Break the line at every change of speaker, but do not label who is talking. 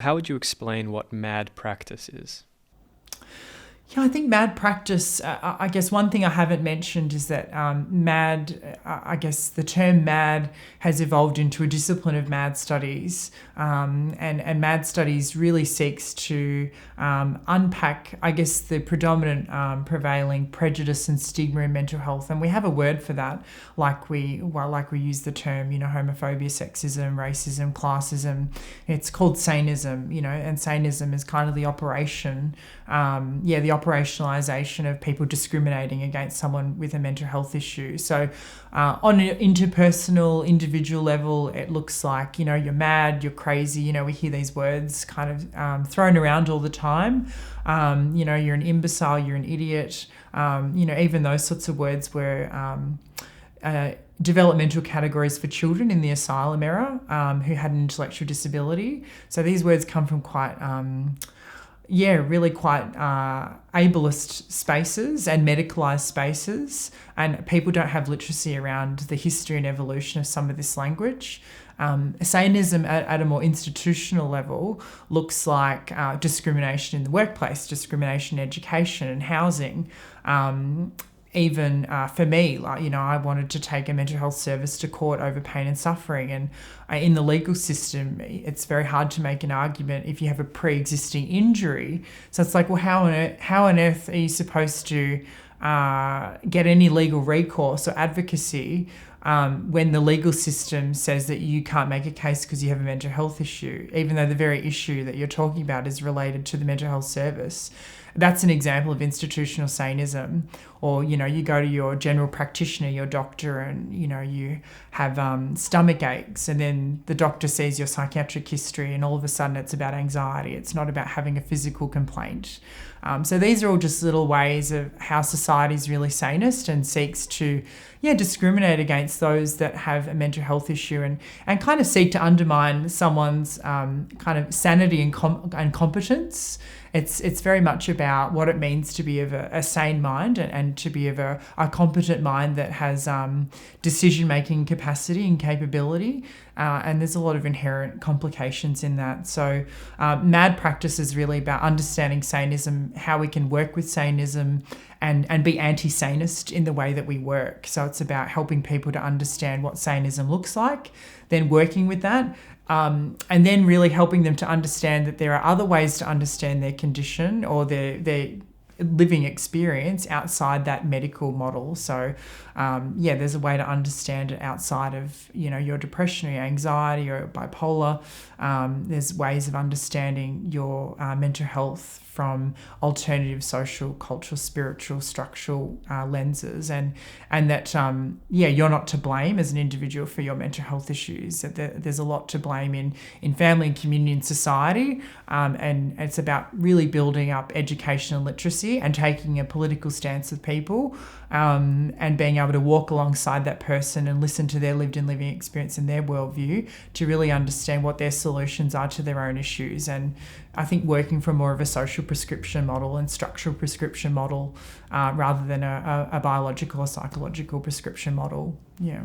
How would you explain what mad practice is?
Yeah, I think mad practice, I guess one thing I haven't mentioned is that I guess the term mad has evolved into a discipline of mad studies. And mad studies really seeks to unpack, I guess, the predominant prevailing prejudice and stigma in mental health. And we have a word for that, like we use the term, homophobia, sexism, racism, classism. It's called saneism, and saneism is kind of the the operationalization of people discriminating against someone with a mental health issue. So on an interpersonal, individual level, it looks like, you're mad, you're crazy. We hear these words kind of thrown around all the time. You're an imbecile, you're an idiot. Even those sorts of words were developmental categories for children in the asylum era who had an intellectual disability. So these words come from quite really quite ableist spaces and medicalised spaces, and people don't have literacy around the history and evolution of some of this language. Saneism at a more institutional level looks like discrimination in the workplace, discrimination in education and housing. Even for me, I wanted to take a mental health service to court over pain and suffering. And in the legal system, it's very hard to make an argument if you have a pre-existing injury. So it's like, well, how on earth are you supposed to get any legal recourse or advocacy when the legal system says that you can't make a case because you have a mental health issue, even though the very issue that you're talking about is related to the mental health service? That's an example of institutional saneism. Or, you go to your general practitioner, your doctor, and, you have stomach aches, and then the doctor sees your psychiatric history and all of a sudden it's about anxiety. It's not about having a physical complaint. So these are all just little ways of how society is really sanist and seeks to, discriminate against those that have a mental health issue and kind of seek to undermine someone's kind of sanity and competence. It's very much about what it means to be of a sane mind and to be of a competent mind that has decision-making capacity and capability. And there's a lot of inherent complications in that. So mad practice is really about understanding saneism, how we can work with saneism and be anti-sanist in the way that we work. So it's about helping people to understand what saneism looks like, then working with that, and then really helping them to understand that there are other ways to understand their condition or their living experience outside that medical model. So there's a way to understand it outside of your depression or your anxiety or bipolar. There's ways of understanding your mental health from alternative social, cultural, spiritual, structural lenses, and that you're not to blame as an individual for your mental health issues. That there's a lot to blame in family and community and society, and it's about really building up education and literacy and taking a political stance with people, and being able to walk alongside that person and listen to their lived and living experience and their worldview to really understand what their solutions are to their own issues. And I think working from more of a social prescription model and structural prescription model rather than a biological or psychological prescription model. Yeah.